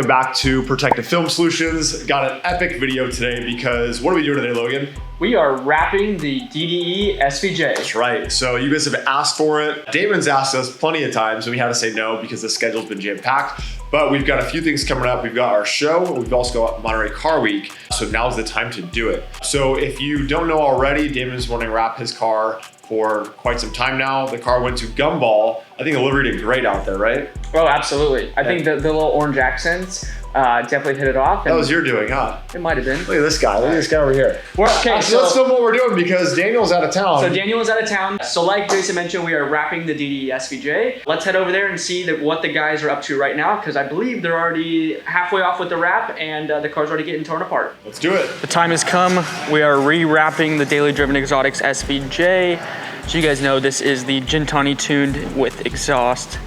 welcome back to Protective Film Solutions. Got an epic video today because what are we doing today, Logan? We are wrapping the DDE SVJ. That's right. So you guys have asked for it. Damon's asked us plenty of times and we had to say no because the schedule's been jam-packed. But we've got a few things coming up. We've got our show. We've also got Monterey Car Week. So now's the time to do it. So if you don't know already, Damon's wanting to wrap his car for quite some time now. The car went to Gumball. I think the livery did great out there, right? Oh, absolutely. I think the little orange accents definitely hit it off. That was your doing, huh? It might have been. Look at this guy. Look at this guy over here. Okay, so let's film what we're doing because Daniel's out of town. So Daniel is out of town. So like Jason mentioned, we are wrapping the DDE SVJ. Let's head over there and see what the guys are up to right now because I believe they're already halfway off with the wrap and the car's already getting torn apart. Let's do it. The time has come. We are re-wrapping the Daily Driven Exotics SVJ. So you guys know this is the Gintani tuned with exhaust,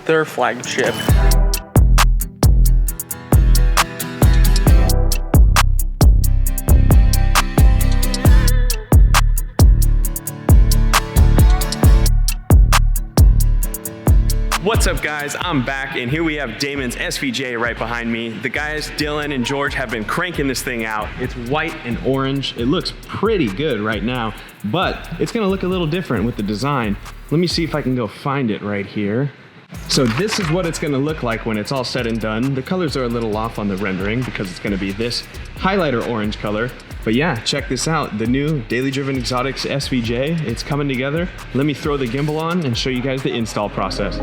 their flagship. What's up guys, I'm back and here we have Damon's SVJ right behind me. The guys, Dylan and George, have been cranking this thing out. It's white and orange. It looks pretty good right now, but it's gonna look a little different with the design. Let me see if I can go find it right here. So this is what it's gonna look like when it's all said and done. The colors are a little off on the rendering because it's gonna be this highlighter orange color. But yeah, check this out. The new Daily Driven Exotics SVJ, it's coming together. Let me throw the gimbal on and show you guys the install process.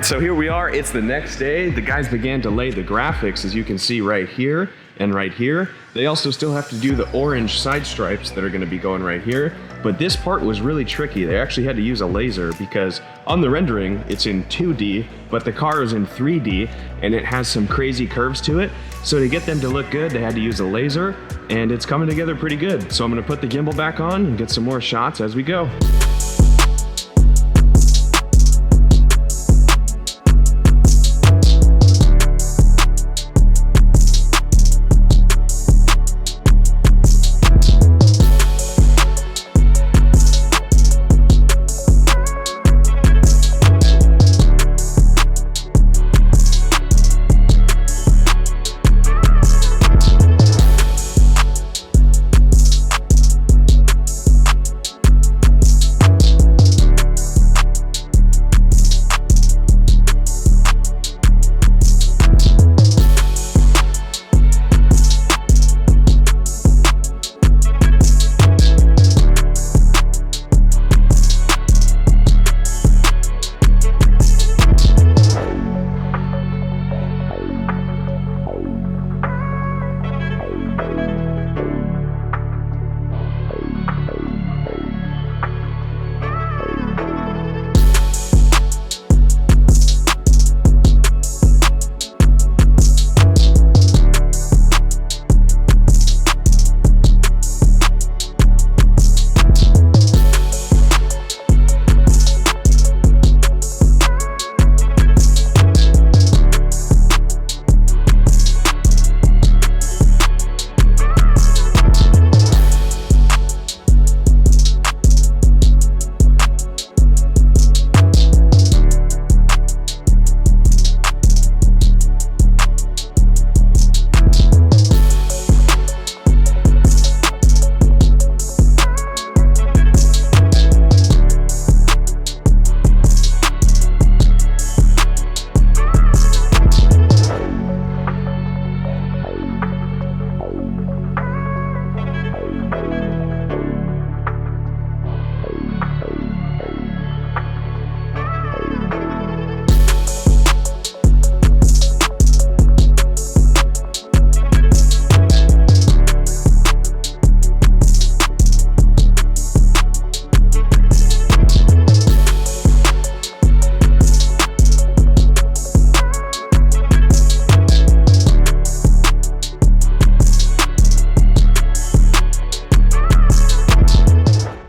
right, so here we are. It's the next day. The guys began to lay the graphics, as you can see right here and right here. They also still have to do the orange side stripes that are going to be going right here. But this part was really tricky. They actually had to use a laser because on the rendering, it's in 2D, but the car is in 3D and it has some crazy curves to it. So to get them to look good, they had to use a laser, and it's coming together pretty good. So I'm going to put the gimbal back on and get some more shots as we go.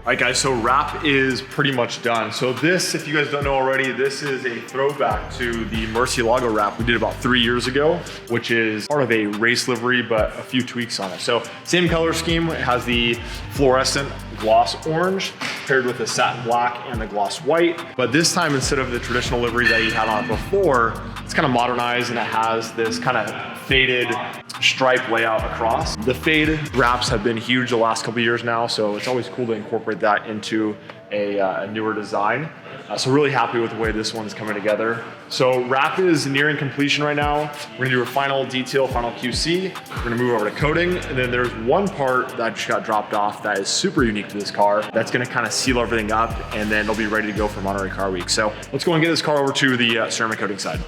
All right guys, so wrap is pretty much done. So this, if you guys don't know already, this is a throwback to the Murcielago wrap we did about 3 years ago, which is part of a race livery, but a few tweaks on it. So same color scheme, it has the fluorescent gloss orange paired with the satin black and the gloss white. But this time, instead of the traditional livery that you had on it before, it's kind of modernized and it has this kind of faded stripe layout across. The fade wraps have been huge the last couple of years now, so it's always cool to incorporate that into a newer design. So really happy with the way this one's coming together. So wrap is nearing completion right now. We're gonna do a final detail, final QC. We're gonna move over to coating. And then there's one part that just got dropped off that is super unique to this car. That's gonna kind of seal everything up, and then it'll be ready to go for Monterey Car Week. So let's go and get this car over to the ceramic coating side.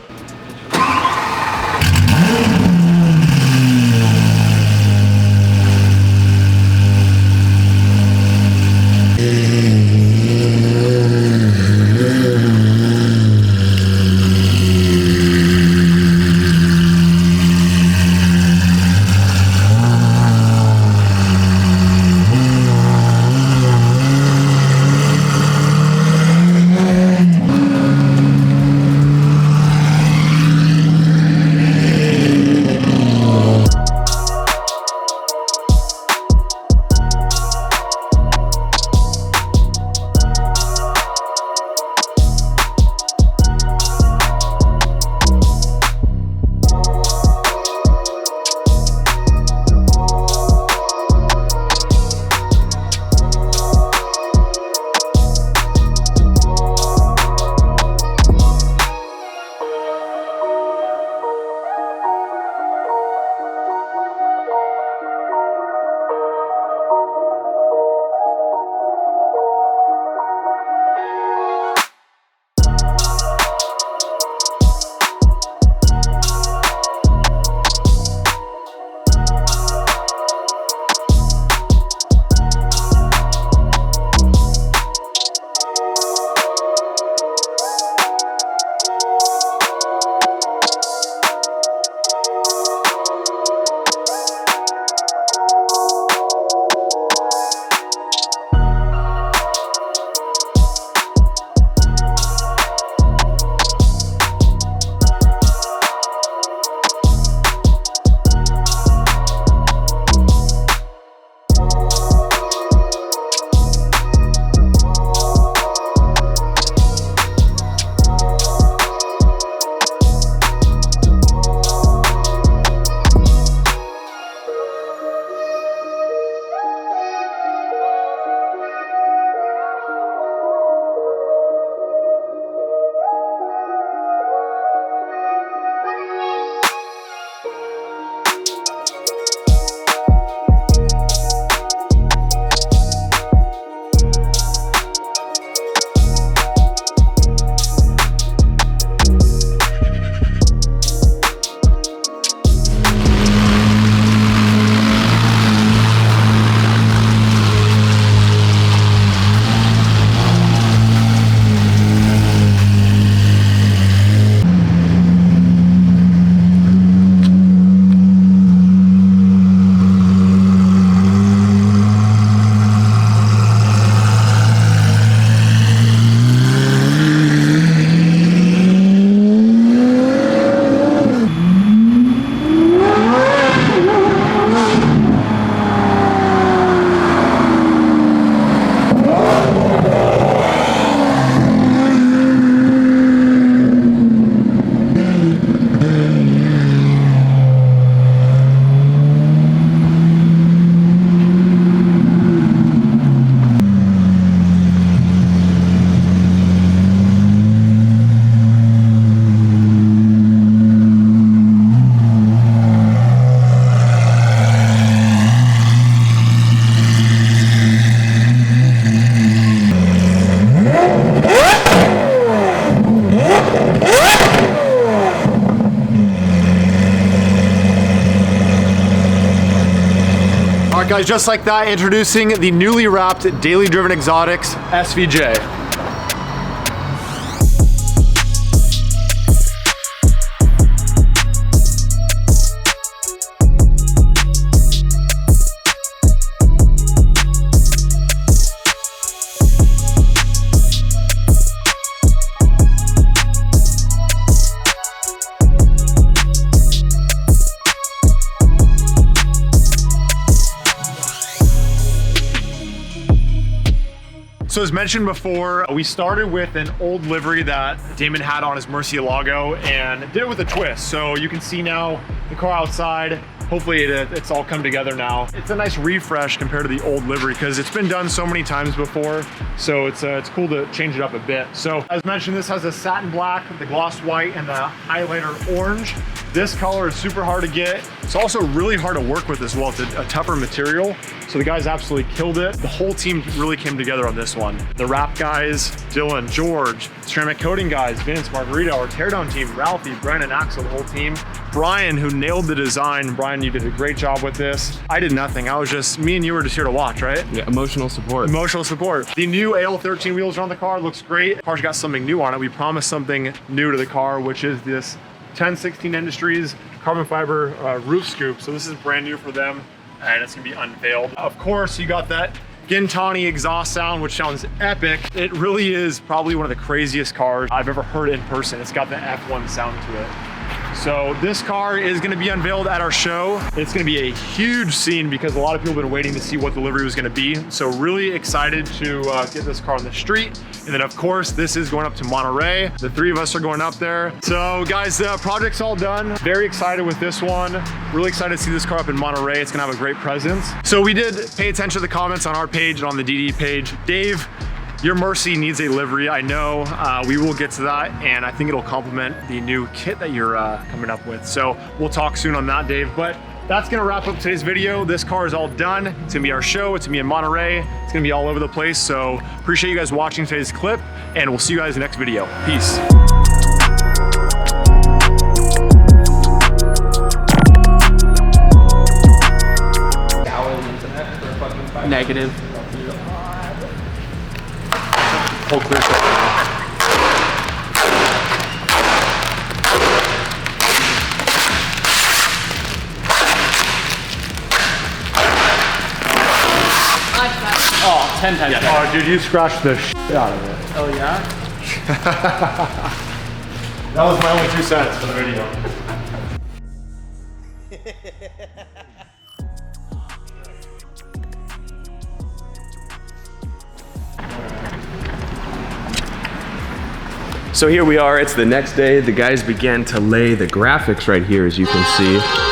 right, guys, just like that, introducing the newly wrapped Daily Driven Exotics SVJ. So as mentioned before, we started with an old livery that Damon had on his Murcielago and did it with a twist. So you can see now the car outside. Hopefully it's all come together now. It's a nice refresh compared to the old livery because it's been done so many times before. So it's cool to change it up a bit. So as mentioned, this has a satin black, the gloss white, and the highlighter orange. This color is super hard to get. It's also really hard to work with as well. It's a tougher material. So the guys absolutely killed it. The whole team really came together on this one. The wrap guys, Dylan, George, ceramic coating guys, Vince, Margarita, our teardown team, Ralphie, Brandon, Axel, the whole team. Brian, who nailed the design. Brian, you did a great job with this. I did nothing. I was just, me and you were just here to watch, right? Yeah, emotional support. Emotional support. The new AL13 wheels are on the car. Looks great. The car's got something new on it. We promised something new to the car, which is this 1016 Industries carbon fiber roof scoop. So this is brand new for them and it's gonna be unveiled. Of course, you got that Gintani exhaust sound, which sounds epic. It really is probably one of the craziest cars I've ever heard in person. It's got the F1 sound to it. So this car is gonna be unveiled at our show. It's gonna be a huge scene because a lot of people have been waiting to see what the livery was gonna be. So really excited to get this car on the street. And then of course, this is going up to Monterey. The three of us are going up there. So guys, the project's all done. Very excited with this one. Really excited to see this car up in Monterey. It's gonna have a great presence. So we did pay attention to the comments on our page and on the DD page. Dave, your Mercy needs a livery, I know. We will get to that, and I think it'll complement the new kit that you're coming up with. So we'll talk soon on that, Dave. But that's gonna wrap up today's video. This car is all done. It's gonna be our show. It's gonna be in Monterey. It's gonna be all over the place. So appreciate you guys watching today's clip, and we'll see you guys in the next video. Peace. Negative. Whole clear shot. Oh, 10 times. Yeah. Oh, dude, you scratched the shit out of it. Oh, yeah? That was my only 2 cents for the video. So here we are, it's the next day. The guys began to lay the graphics right here, as you can see.